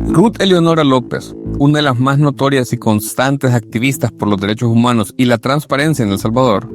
Ruth Eleonora López, una de las más notorias y constantes activistas por los derechos humanos y la transparencia en El Salvador,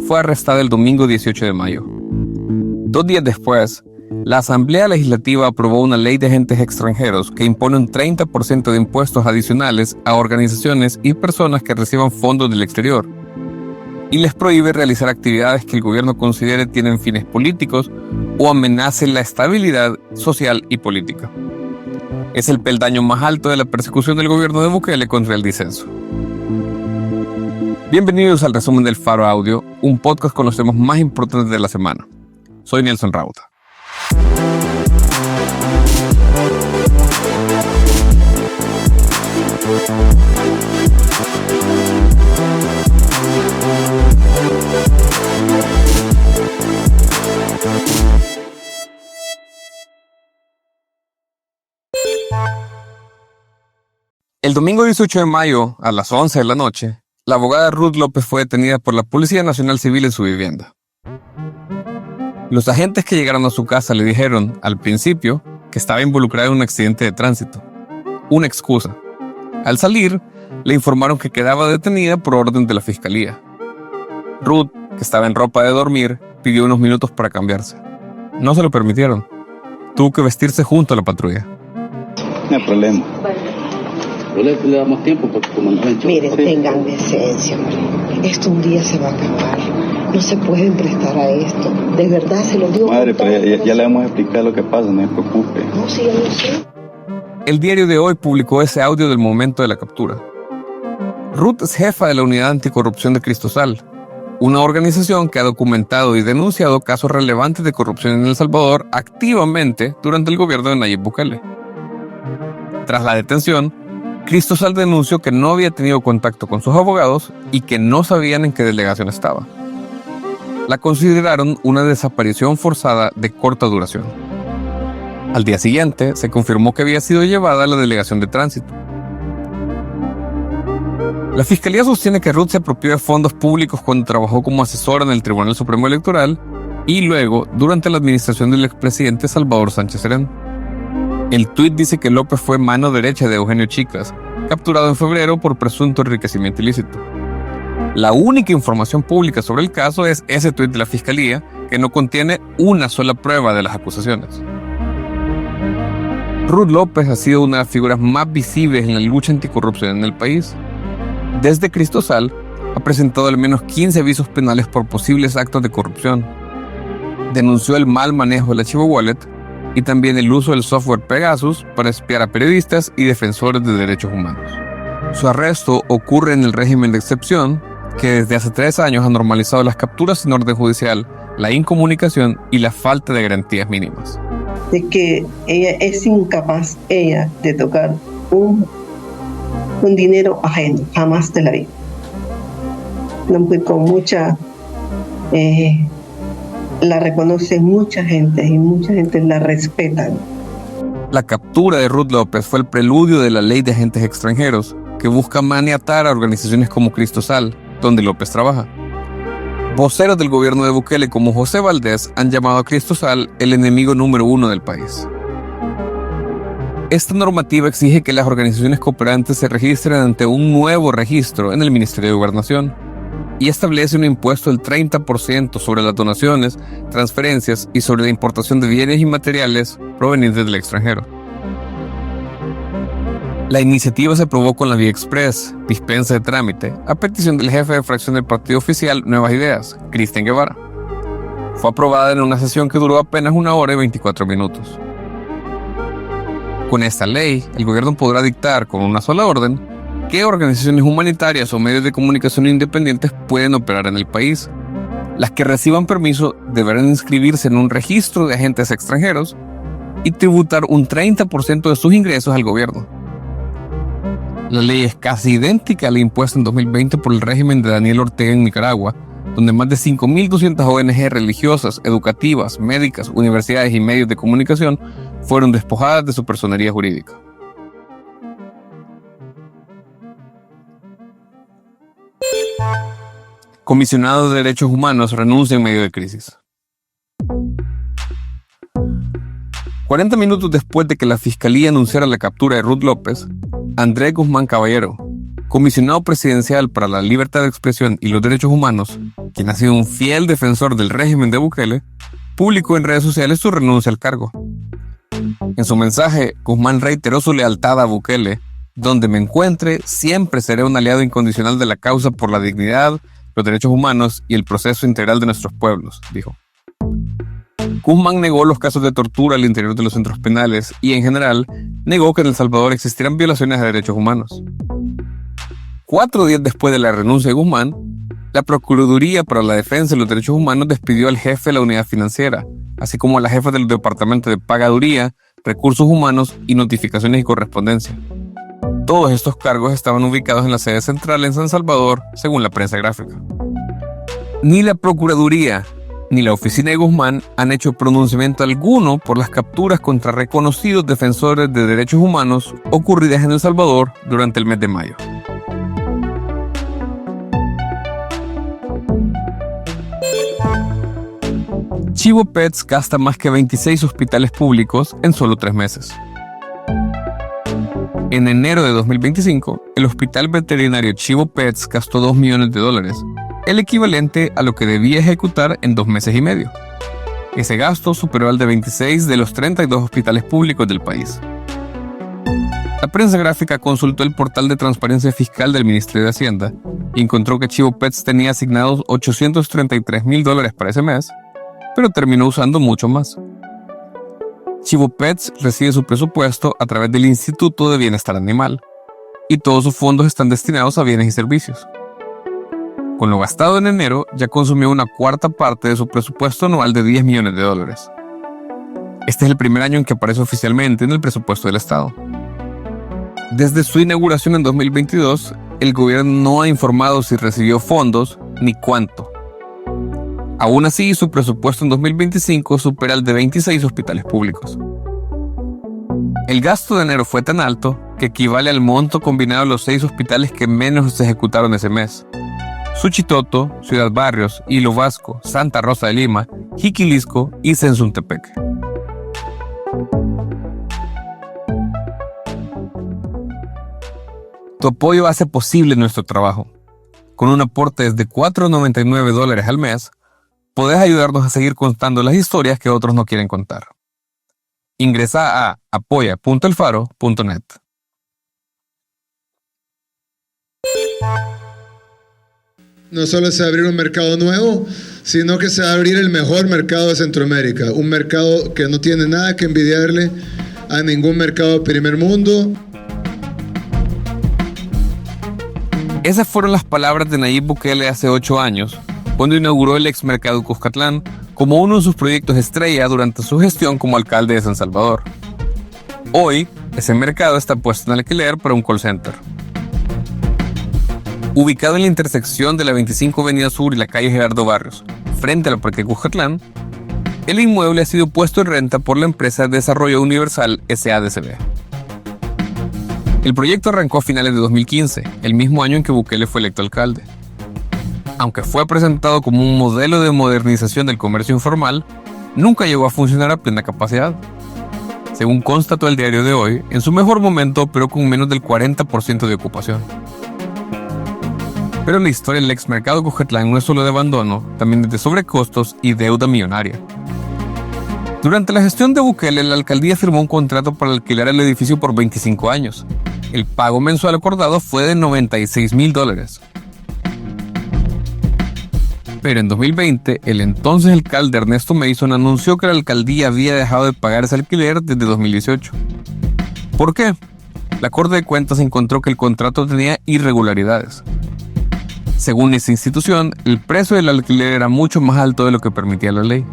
fue arrestada el domingo 18 de mayo. 2 días después, la Asamblea Legislativa aprobó una ley de agentes extranjeros que impone un 30% de impuestos adicionales a organizaciones y personas que reciban fondos del exterior, y les prohíbe realizar actividades que el gobierno considere tienen fines políticos o amenacen la estabilidad social y política. Es el peldaño más alto de la persecución del gobierno de Bukele contra el disenso. Bienvenidos al resumen del Faro Audio, un podcast con los temas más importantes de la semana. Soy Nelson Rauta. El domingo 18 de mayo, a las 11 de la noche, la abogada Ruth López fue detenida por la Policía Nacional Civil en su vivienda. Los agentes que llegaron a su casa le dijeron, al principio, que estaba involucrada en un accidente de tránsito. Una excusa. Al salir, le informaron que quedaba detenida por orden de la fiscalía. Ruth, que estaba en ropa de dormir, pidió unos minutos para cambiarse. No se lo permitieron. Tuvo que vestirse junto a la patrulla. No hay problema. Yo le damos tiempo porque como no han hecho... Mire, tengan decencia, hombre. Esto un día se va a acabar. No se pueden prestar a esto. De verdad se lo digo. Madre, pero ya le vamos a explicar lo que pasa, no se preocupe. No, sí, yo lo sé. El diario de hoy publicó ese audio del momento de la captura. Ruth es jefa de la Unidad Anticorrupción de Cristosal, una organización que ha documentado y denunciado casos relevantes de corrupción en El Salvador activamente durante el gobierno de Nayib Bukele. Tras la detención, Cristosal denunció que no había tenido contacto con sus abogados y que no sabían en qué delegación estaba. La consideraron una desaparición forzada de corta duración. Al día siguiente, se confirmó que había sido llevada a la delegación de tránsito. La Fiscalía sostiene que Ruth se apropió de fondos públicos cuando trabajó como asesora en el Tribunal Supremo Electoral y luego durante la administración del expresidente Salvador Sánchez Serén. El tuit dice que López fue mano derecha de Eugenio Chicas, capturado en febrero por presunto enriquecimiento ilícito. La única información pública sobre el caso es ese tuit de la Fiscalía, que no contiene una sola prueba de las acusaciones. Ruth López ha sido una de las figuras más visibles en la lucha anticorrupción en el país. Desde Cristosal, ha presentado al menos 15 avisos penales por posibles actos de corrupción. Denunció el mal manejo del archivo Wallet y también el uso del software Pegasus para espiar a periodistas y defensores de derechos humanos. Su arresto ocurre en el régimen de excepción, que desde hace 3 años ha normalizado las capturas sin orden judicial, la incomunicación y la falta de garantías mínimas. De que ella es incapaz, de tocar un dinero ajeno, jamás de la vida. No, pues con mucha... la reconoce mucha gente y mucha gente la respeta. La captura de Ruth López fue el preludio de la ley de agentes extranjeros, que busca maniatar a organizaciones como Cristosal, donde López trabaja. Voceros del gobierno de Bukele como José Valdés han llamado a Cristosal el enemigo número 1 del país. Esta normativa exige que las organizaciones cooperantes se registren ante un nuevo registro en el Ministerio de Gobernación y establece un impuesto del 30% sobre las donaciones, transferencias y sobre la importación de bienes y materiales provenientes del extranjero. La iniciativa se aprobó con la vía express, dispensa de trámite, a petición del jefe de fracción del partido oficial Nuevas Ideas, Cristian Guevara. Fue aprobada en una sesión que duró apenas 1 hora y 24 minutos. Con esta ley, el gobierno podrá dictar con una sola orden qué organizaciones humanitarias o medios de comunicación independientes pueden operar en el país. Las que reciban permiso deberán inscribirse en un registro de agentes extranjeros y tributar un 30% de sus ingresos al gobierno. La ley es casi idéntica a la impuesta en 2020 por el régimen de Daniel Ortega en Nicaragua, donde más de 5.200 ONG religiosas, educativas, médicas, universidades y medios de comunicación fueron despojadas de su personería jurídica. Comisionado de Derechos Humanos renuncia en medio de crisis. 40 minutos después de que la fiscalía anunciara la captura de Ruth López, Andrés Guzmán Caballero, comisionado presidencial para la libertad de expresión y los derechos humanos, quien ha sido un fiel defensor del régimen de Bukele, publicó en redes sociales su renuncia al cargo. En su mensaje, Guzmán reiteró su lealtad a Bukele: donde me encuentre, siempre seré un aliado incondicional de la causa por la dignidad, los derechos humanos y el proceso integral de nuestros pueblos, dijo. Guzmán negó los casos de tortura al interior de los centros penales y, en general, negó que en El Salvador existieran violaciones de derechos humanos. 4 días después de la renuncia de Guzmán, la Procuraduría para la Defensa de los Derechos Humanos despidió al jefe de la unidad financiera, así como a la jefa del Departamento de Pagaduría, Recursos Humanos y Notificaciones y Correspondencia. Todos estos cargos estaban ubicados en la sede central en San Salvador, según la prensa gráfica. Ni la Procuraduría ni la oficina de Guzmán han hecho pronunciamiento alguno por las capturas contra reconocidos defensores de derechos humanos ocurridas en El Salvador durante el mes de mayo. Chivo Pets gasta más que 26 hospitales públicos en solo 3 meses. En enero de 2025, el hospital veterinario Chivo Pets gastó $2 millones, el equivalente a lo que debía ejecutar en 2 meses y medio. Ese gasto superó al de 26 de los 32 hospitales públicos del país. La prensa gráfica consultó el portal de transparencia fiscal del Ministerio de Hacienda y encontró que Chivo Pets tenía asignados $833,000 para ese mes, pero terminó usando mucho más. Chivo Pets recibe su presupuesto a través del Instituto de Bienestar Animal y todos sus fondos están destinados a bienes y servicios. Con lo gastado en enero, ya consumió una cuarta parte de su presupuesto anual de $10 millones. Este es el primer año en que aparece oficialmente en el presupuesto del Estado. Desde su inauguración en 2022, el gobierno no ha informado si recibió fondos ni cuánto. Aún así, su presupuesto en 2025 supera el de 26 hospitales públicos. El gasto de enero fue tan alto que equivale al monto combinado de los 6 hospitales que menos se ejecutaron ese mes: Suchitoto, Ciudad Barrios, Hilo Vasco, Santa Rosa de Lima, Jiquilisco y Sensuntepec. Tu apoyo hace posible nuestro trabajo. Con un aporte desde $4.99 al mes, podés ayudarnos a seguir contando las historias que otros no quieren contar. Ingresa a apoya.elfaro.net. No solo se va a abrir un mercado nuevo, sino que se va a abrir el mejor mercado de Centroamérica. Un mercado que no tiene nada que envidiarle a ningún mercado de primer mundo. Esas fueron las palabras de Nayib Bukele hace 8 años, cuando inauguró el ex mercado Cuscatlán como uno de sus proyectos estrella durante su gestión como alcalde de San Salvador. Hoy, ese mercado está puesto en alquiler para un call center. Ubicado en la intersección de la 25 Avenida Sur y la calle Gerardo Barrios, frente al Parque Cuscatlán, el inmueble ha sido puesto en renta por la empresa de Desarrollo Universal SADCB. El proyecto arrancó a finales de 2015, el mismo año en que Bukele fue electo alcalde. Aunque fue presentado como un modelo de modernización del comercio informal, nunca llegó a funcionar a plena capacidad. Según constató el diario de hoy, en su mejor momento operó con menos del 40% de ocupación. Pero la historia del ex mercado Cuscatlán no es solo de abandono, también es de sobrecostos y deuda millonaria. Durante la gestión de Bukele, la alcaldía firmó un contrato para alquilar el edificio por 25 años. El pago mensual acordado fue de $96,000. Pero en 2020, el entonces alcalde Ernesto Mason anunció que la alcaldía había dejado de pagar ese alquiler desde 2018. ¿Por qué? La Corte de Cuentas encontró que el contrato tenía irregularidades. Según esa institución, el precio del alquiler era mucho más alto de lo que permitía la ley.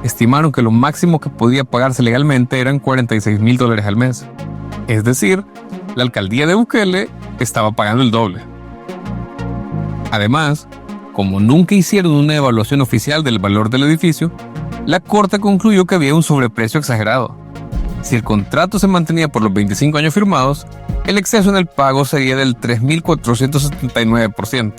Estimaron que lo máximo que podía pagarse legalmente eran $46,000 al mes. Es decir, la alcaldía de Bukele estaba pagando el doble. Además, como nunca hicieron una evaluación oficial del valor del edificio, la Corte concluyó que había un sobreprecio exagerado. Si el contrato se mantenía por los 25 años firmados, el exceso en el pago sería del 3.479%.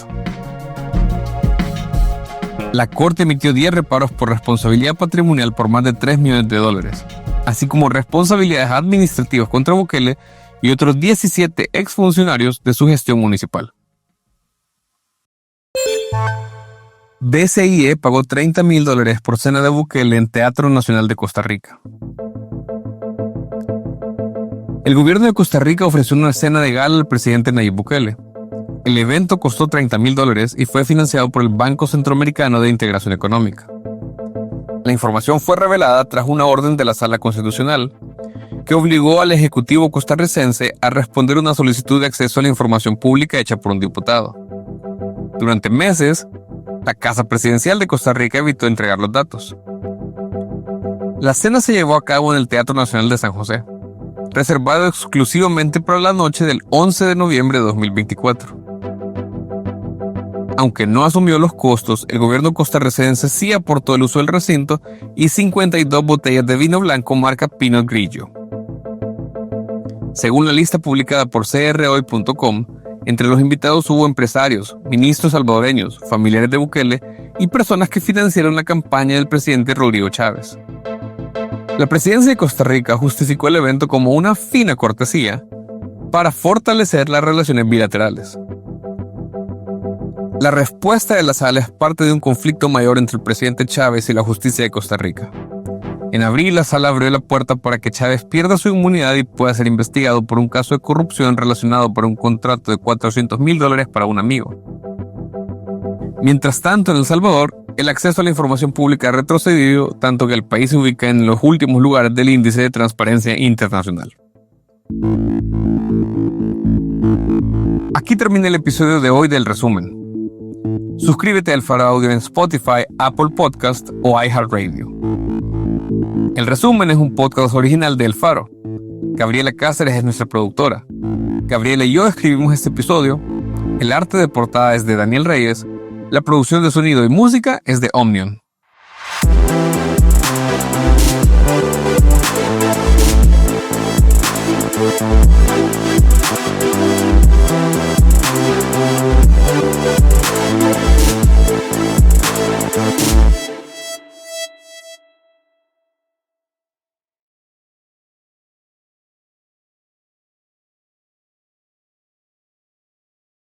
La Corte emitió 10 reparos por responsabilidad patrimonial por más de $3 millones, así como responsabilidades administrativas contra Bukele y otros 17 exfuncionarios de su gestión municipal. BCIE pagó $30,000 por cena de Bukele en Teatro Nacional de Costa Rica. El gobierno de Costa Rica ofreció una cena de gala al presidente Nayib Bukele. El evento costó $30,000 y fue financiado por el Banco Centroamericano de Integración Económica. La información fue revelada tras una orden de la Sala Constitucional que obligó al Ejecutivo costarricense a responder una solicitud de acceso a la información pública hecha por un diputado. Durante meses, la Casa Presidencial de Costa Rica evitó entregar los datos. La cena se llevó a cabo en el Teatro Nacional de San José, reservado exclusivamente para la noche del 11 de noviembre de 2024. Aunque no asumió los costos, el gobierno costarricense sí aportó el uso del recinto y 52 botellas de vino blanco marca Pinot Grillo. Según la lista publicada por crhoy.com, entre los invitados hubo empresarios, ministros salvadoreños, familiares de Bukele y personas que financiaron la campaña del presidente Rodrigo Chávez. La presidencia de Costa Rica justificó el evento como una fina cortesía para fortalecer las relaciones bilaterales. La respuesta de la sala es parte de un conflicto mayor entre el presidente Chávez y la justicia de Costa Rica. En abril, la sala abrió la puerta para que Chávez pierda su inmunidad y pueda ser investigado por un caso de corrupción relacionado por un contrato de $400,000 para un amigo. Mientras tanto, en El Salvador, el acceso a la información pública ha retrocedido, tanto que el país se ubica en los últimos lugares del Índice de Transparencia Internacional. Aquí termina el episodio de hoy del resumen. Suscríbete al Faro Audio en Spotify, Apple Podcast o iHeartRadio. El resumen es un podcast original de El Faro. Gabriela Cáceres es nuestra productora. Gabriela y yo escribimos este episodio. El arte de portada es de Daniel Reyes. La producción de sonido y música es de Omnion.